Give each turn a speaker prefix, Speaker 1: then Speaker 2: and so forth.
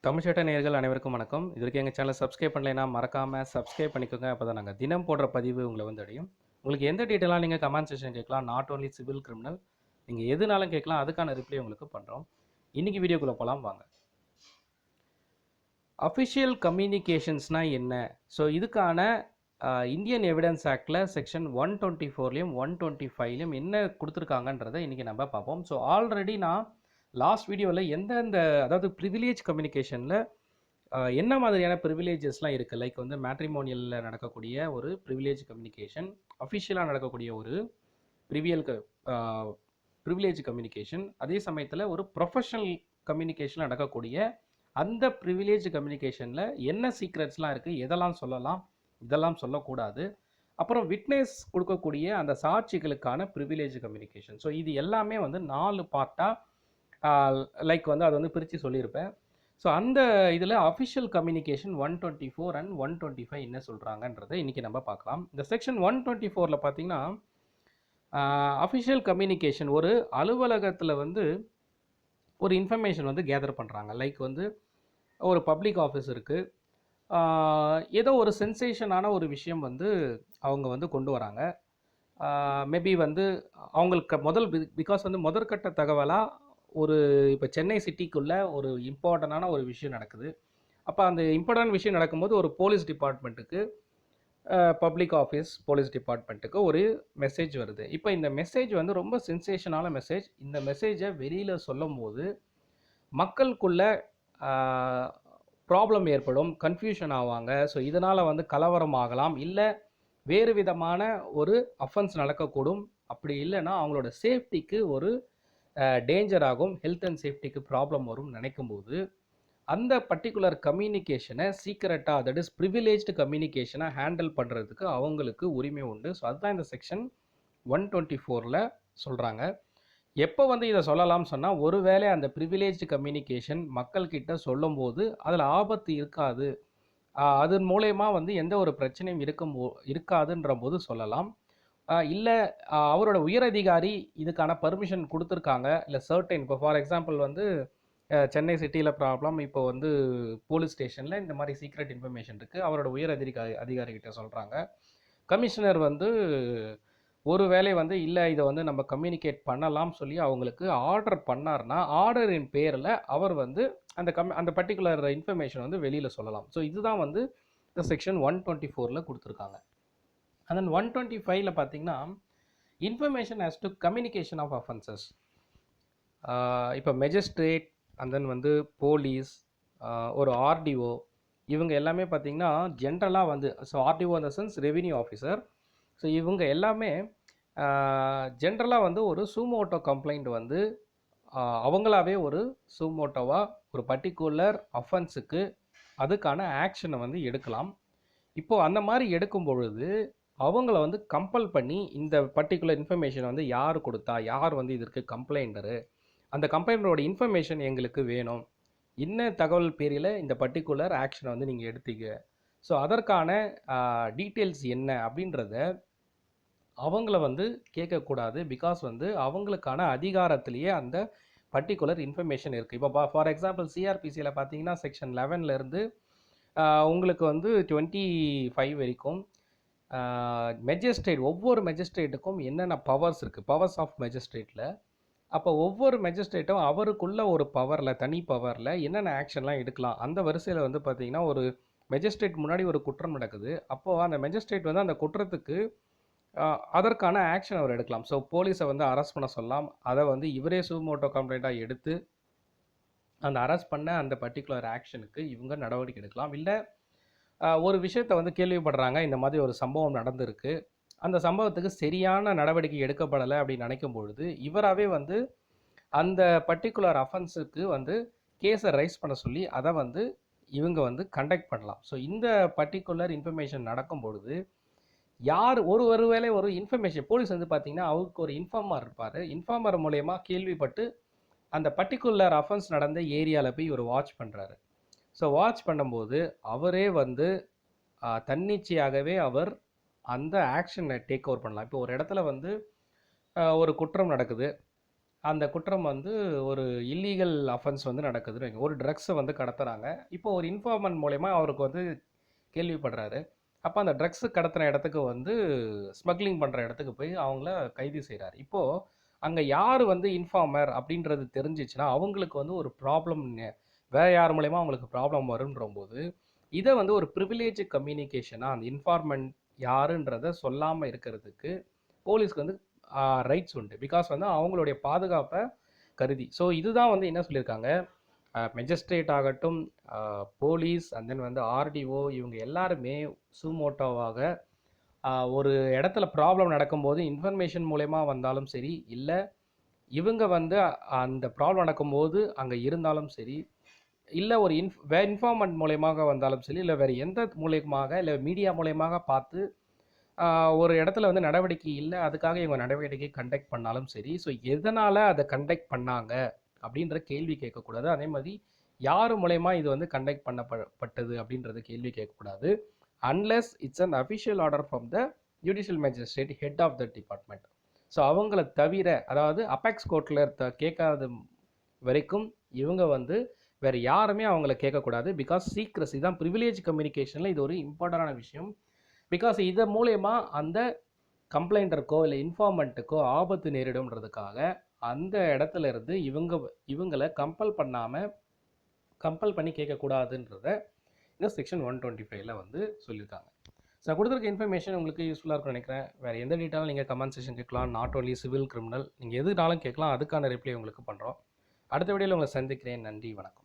Speaker 1: தமிழ் சேட்டை நேயர்கள் அனைவருக்கும் வணக்கம். இதுவரைக்கும் எங்கள் சேனலை சப்ஸ்கிரைப் பண்ணலைன்னா மறக்காமல் சப்ஸ்கிரைப் பண்ணிக்கோங்க. அப்போ தான் நாங்கள் தினம் போடுற பதிவு உங்களை வந்து அடையும். உங்களுக்கு எந்த டீட்டெயிலாக நீங்கள் கமெண்ட் செக்ஷன் கேட்கலாம். நாட் ஓன்லி சிவில் கிரிமினல், நீங்கள் எதுனாலும் கேட்கலாம். அதுக்கான ரிப்ளை உங்களுக்கு பண்ணுறோம். இன்றைக்கி வீடியோக்குள்ளே போகலாம் வாங்க. அஃபிஷியல் கம்யூனிகேஷன்ஸ்னால் என்ன? ஸோ இதுக்கான இந்தியன் எவிடன்ஸ் ஆக்டில் செக்ஷன் 124லையும் 125லையும் என்ன கொடுத்துருக்காங்கன்றதை இன்றைக்கி நம்ம பார்ப்போம். ஸோ ஆல்ரெடி நான் லாஸ்ட் வீடியோவில் எந்தெந்த அதாவது ப்ரிவிலேஜ் கம்யூனிகேஷனில் என்ன மாதிரியான ப்ரிவிலேஜஸ்லாம் இருக்குது, லைக் வந்து மேட்ரிமோனியலில் நடக்கக்கூடிய ஒரு ப்ரிவிலேஜ் கம்யூனிகேஷன், அஃபிஷியலாக நடக்கக்கூடிய ஒரு ப்ரிவிலேஜ் கம்யூனிகேஷன், அதே சமயத்தில் ஒரு ப்ரொஃபஷனல் கம்யூனிகேஷன் நடக்கக்கூடிய அந்த ப்ரிவிலேஜ் கம்யூனிகேஷனில் என்ன சீக்ரெட்ஸ்லாம் இருக்குது, எதெல்லாம் சொல்லலாம், இதெல்லாம் சொல்லக்கூடாது, அப்புறம் விட்னஸ் கொடுக்கக்கூடிய அந்த சாட்சிகளுக்கான ப்ரிவிலேஜ் கம்யூனிகேஷன். ஸோ இது எல்லாமே வந்து 4 பார்ட்டாக லைக் வந்து அதை வந்து பிரித்து சொல்லியிருப்பேன். ஸோ அந்த இதில் அஃபிஷியல் கம்யூனிகேஷன் 124 அண்ட் 125 என்ன சொல்கிறாங்கன்றதை இன்றைக்கி நம்ம பார்க்கலாம். இந்த செக்ஷன் 124ல் பார்த்தீங்கன்னா அஃபிஷியல் கம்யூனிகேஷன் ஒரு அலுவலகத்தில் வந்து ஒரு இன்ஃபர்மேஷன் வந்து கேதர் பண்ணுறாங்க. லைக் வந்து ஒரு பப்ளிக் ஆஃபீஸ் இருக்குது, ஏதோ ஒரு சென்சேஷனான ஒரு விஷயம் வந்து அவங்க வந்து கொண்டு வராங்க. மேபி வந்து அவங்களுக்கு பிகாஸ் வந்து முதற்கட்ட தகவலாக ஒரு இப்போ சென்னை சிட்டிக்குள்ளே ஒரு இம்பார்ட்டண்டான ஒரு விஷயம் நடக்குது. அப்போ அந்த இம்பார்ட்டன்ட் விஷயம் நடக்கும்போது ஒரு போலீஸ் டிபார்ட்மெண்ட்டுக்கு, பப்ளிக் ஆஃபீஸ் போலீஸ் டிபார்ட்மெண்ட்டுக்கு ஒரு மெசேஜ் வருது. இப்போ இந்த மெசேஜ் வந்து ரொம்ப சென்சேஷனான மெசேஜ். இந்த மெசேஜை வெளியில் சொல்லும் போது மக்களுக்குள்ள ப்ராப்ளம் ஏற்படும், கன்ஃபியூஷன் ஆவாங்க. ஸோ இதனால் வந்து கலவரம் ஆகலாம், இல்லை வேறு விதமான ஒரு அஃபென்ஸ் நடக்கக்கூடும். அப்படி இல்லைன்னா அவங்களோட சேஃப்டிக்கு ஒரு டேஞ்சர் ஆகும், ஹெல்த் அண்ட் சேஃப்டிக்கு ப்ராப்ளம் வரும் நினைக்கும்போது அந்த பர்டிகுலர் கம்யூனிகேஷனை சீக்ரெட்டாக, தட் இஸ் ப்ரிவிலேஜ்டு கம்யூனிகேஷனை ஹேண்டில் பண்ணுறதுக்கு அவங்களுக்கு உரிமை உண்டு. ஸோ அதுதான் இந்த செக்ஷன் 124ல் சொல்கிறாங்க. எப்போ வந்து இதை சொல்லலாம்னு சொன்னால், ஒருவேளை அந்த ப்ரிவிலேஜ்டு கம்யூனிகேஷன் மக்கள்கிட்ட சொல்லும்போது அதில் ஆபத்து இருக்காது, அதன் மூலயமா வந்து எந்த ஒரு பிரச்சனையும் இருக்காதுன்ற போது சொல்லலாம். இல்லை அவரோட உயரதிகாரி இதுக்கான பர்மிஷன் கொடுத்துருக்காங்க, இல்லை சர்டைன், இப்போ ஃபார் எக்ஸாம்பிள் வந்து சென்னை சிட்டியில் ப்ராப்ளம், இப்போ வந்து போலீஸ் ஸ்டேஷனில் இந்த மாதிரி சீக்ரெட் இன்ஃபர்மேஷன் இருக்குது, அவரோட அதிகாரிகிட்ட சொல்கிறாங்க. கமிஷனர் வந்து ஒரு வேளை வந்து இல்லை இதை வந்து நம்ம கம்யூனிகேட் பண்ணலாம் சொல்லி அவங்களுக்கு ஆர்டர் பண்ணார்னா, ஆர்டரின் பேரில் அவர் வந்து அந்த பர்டிகுலர் இன்ஃபர்மேஷன் வந்து வெளியில் சொல்லலாம். ஸோ இதுதான் வந்து இந்த செக்ஷன் 124ல் கொடுத்துருக்காங்க. அண்ட் தென் 125ல் பார்த்தீங்கன்னா information as to communication of offences. இப்போ மெஜிஸ்ட்ரேட் அண்ட் தென் வந்து போலீஸ், ஒரு ஆர்டிஓ, இவங்க எல்லாமே பார்த்திங்கன்னா ஜென்ரலாக வந்து, ஸோ ஆர்டிஓ இந்த சென்ஸ் ரெவென்யூ ஆஃபீஸர், ஸோ இவங்க எல்லாமே ஜென்ரலாக வந்து ஒரு சூமோட்டோ கம்ப்ளைண்ட் வந்து அவங்களாவே ஒரு சூமோட்டோவாக ஒரு பர்டிகுலர் அஃபென்ஸுக்கு அதுக்கான ஆக்ஷனை வந்து எடுக்கலாம். இப்போது அந்த மாதிரி எடுக்கும் பொழுது அவங்கள வந்து கம்பல் பண்ணி இந்த பர்டிகுலர் இன்ஃபர்மேஷன் வந்து யார் கொடுத்தா, யார் வந்து இதற்கு கம்ப்ளைண்டரு, அந்த கம்ப்ளைண்டரோட இன்ஃபர்மேஷன் எங்களுக்கு வேணும், இன்ன தகவல் பேரில் இந்த பர்டிகுலர் ஆக்ஷனை வந்து நீங்கள் எடுத்தீங்க, ஸோ அதற்கான டீட்டெயில்ஸ் என்ன அப்படின்றத அவங்கள வந்து கேட்கக்கூடாது. பிகாஸ் வந்து அவங்களுக்கான அதிகாரத்திலேயே அந்த பர்டிகுலர் இன்ஃபர்மேஷன் இருக்குது. இப்போ ஃபார் எக்ஸாம்பிள் சிஆர்பிசியில் பார்த்தீங்கன்னா செக்ஷன் 11லேருந்து உங்களுக்கு வந்து 25 வரைக்கும் மெஜிஸ்ட்ரேட், ஒவ்வொரு மெஜிஸ்ட்ரேட்டுக்கும் என்னென்ன பவர்ஸ் இருக்குது, பவர்ஸ் ஆஃப் மெஜிஸ்ட்ரேட்டில். அப்போ ஒவ்வொரு மெஜிஸ்ட்ரேட்டும் அவருக்குள்ள ஒரு பவரில், தனி பவரில் என்னென்ன ஆக்ஷன்லாம் எடுக்கலாம். அந்த வரிசையில் வந்து பார்த்திங்கன்னா ஒரு மெஜிஸ்ட்ரேட் முன்னாடி ஒரு குற்றம் நடக்குது, அப்போது அந்த மெஜிஸ்ட்ரேட் வந்து அந்த குற்றத்துக்கு அதற்கான ஆக்ஷன் அவர் எடுக்கலாம். ஸோ போலீஸை வந்து அரெஸ்ட் பண்ண சொல்லலாம், அதை வந்து இவரே சூமோட்டோ கம்ப்ளைண்ட்டாக எடுத்து அந்த அரெஸ்ட் பண்ண அந்த பர்டிகுலர் ஆக்ஷனுக்கு இவங்க நடவடிக்கை எடுக்கலாம். இல்லை ஒரு விஷயத்தை வந்து கேள்விப்படுறாங்க, இந்த மாதிரி ஒரு சம்பவம் நடந்திருக்கு, அந்த சம்பவத்துக்கு சரியான நடவடிக்கை எடுக்கப்படலை அப்படின்னு நினைக்கும் பொழுது இவராகவே வந்து அந்த பர்டிகுலர் அஃபென்ஸுக்கு வந்து கேஸை ரைஸ் பண்ண சொல்லி அதை வந்து இவங்க வந்து கண்டக்ட் பண்ணலாம். ஸோ இந்த பர்டிகுலர் இன்ஃபர்மேஷன் நடக்கும் பொழுது யார் ஒருவேளை ஒரு இன்ஃபர்மேஷன் போலீஸ் வந்து பார்த்திங்கன்னா அவருக்கு ஒரு இன்ஃபார்மர் இருப்பார், இன்ஃபார்மர் மூலயமா கேள்விப்பட்டு அந்த பர்டிகுலர் அஃபென்ஸ் நடந்த ஏரியாவில் போய் ஒரு வாட்ச் பண்ணுறாரு. ஸோ வாட்ச் பண்ணும்போது அவரே வந்து தன்னிச்சையாகவே அவர் அந்த ஆக்ஷனை டேக் ஓவர் பண்ணலாம். இப்போ ஒரு இடத்துல வந்து ஒரு குற்றம் நடக்குது, அந்த குற்றம் வந்து ஒரு இல்லீகல் அஃபென்ஸ் வந்து நடக்குதுன்னு வைங்க. ஒரு ட்ரக்ஸை வந்து கடத்துறாங்க. இப்போ ஒரு இன்ஃபார்மன்ட் மூலயமா அவருக்கு வந்து கேள்விப்படுறாரு. அப்போ அந்த ட்ரக்ஸ் கடத்துன இடத்துக்கு வந்து ஸ்மக்லிங் பண்ணுற இடத்துக்கு போய் அவங்கள கைது செய்கிறாரு. இப்போது அங்கே யார் வந்து இன்ஃபார்மர் அப்படின்றது தெரிஞ்சிச்சுன்னா அவங்களுக்கு வந்து ஒரு ப்ராப்ளம், வேறு யார் மூலயமா அவங்களுக்கு ப்ராப்ளம் வருன்ற போது இதை வந்து ஒரு ப்ரிவிலேஜ் கம்யூனிகேஷனாக அந்த இன்ஃபார்மன்ட் யாருன்றதை சொல்லாமல் இருக்கிறதுக்கு போலீஸ்க்கு வந்து ரைட்ஸ் உண்டு. பிகாஸ் வந்து அவங்களுடைய பாதுகாப்பை கருதி. ஸோ இதுதான் வந்து என்ன சொல்லியிருக்காங்க, மெஜிஸ்ட்ரேட் ஆகட்டும், போலீஸ் அண்ட் தென் வந்து ஆர்டிஓ, இவங்க எல்லாருமே சுமோட்டோவாக ஒரு இடத்துல ப்ராப்ளம் நடக்கும்போது இன்ஃபர்மேஷன் மூலயமா வந்தாலும் சரி, இல்லை இவங்க வந்து அந்த ப்ராப்ளம் நடக்கும்போது அங்கே இருந்தாலும் சரி, இல்லை ஒரு இன்ஃபார்மன்ட் மூலயமாக வந்தாலும் சரி, இல்லை வேறு எந்த மூலயமாக, இல்லை மீடியா மூலயமாக பார்த்து ஒரு இடத்துல வந்து நடவடிக்கை இல்லை, அதுக்காக இவங்க நடவடிக்கை கண்டக்ட் பண்ணாலும் சரி. ஸோ எதனால் அதை கண்டக்ட் பண்ணாங்க அப்படின்ற கேள்வி கேட்கக்கூடாது. அதே மாதிரி யார் மூலயமா இது வந்து கண்டக்ட் பண்ணப்பட்டது அப்படின்றத கேள்வி கேட்கக்கூடாது. Unless it's an official order from the judicial magistrate, head of the department. So அவங்கள தவிர, அதாவது அபெக்ஸ் கோர்ட்டில் கேட்காத வரைக்கும் இவங்க வந்து வேறு யாருமே அவங்கள கேட்கக்கூடாது. பிகாஸ் சீக்ரஸி தான் ப்ரிவிலேஜ் கம்யூனிகேஷனில் இது ஒரு இம்பார்ட்டண்டான விஷயம். பிகாஸ் இது மூலயமா அந்த கம்ப்ளைண்டருக்கோ இல்லை இன்ஃபார்மண்ட்டுக்கோ ஆபத்து நேரிடும்ன்றதுக்காக அந்த இடத்துல இருந்து இவங்களை கம்பல் பண்ணி கேட்கக்கூடாதுன்றத இந்த செக்ஷன் 125 வந்து சொல்லியிருக்காங்க. ஸோ நான் கொடுத்துருக்க இன்ஃபர்மேஷன் உங்களுக்கு யூஸ்ஃபுல்லாக இருக்கும்னு நினைக்கிறேன். வேறு எந்த டீட்டெயிலும் நீங்கள் கமெண்ட் செக்ஷன் கேட்கலாம். நாட் ஓன்லி சிவில், கிரிமினல், நீங்கள் எதுனாலும் கேட்கலாம். அதுக்கான ரிப்ளை உங்களுக்கு பண்ணுறோம். அடுத்த வீடியோவில் உங்களை சந்திக்கிறேன். நன்றி, வணக்கம்.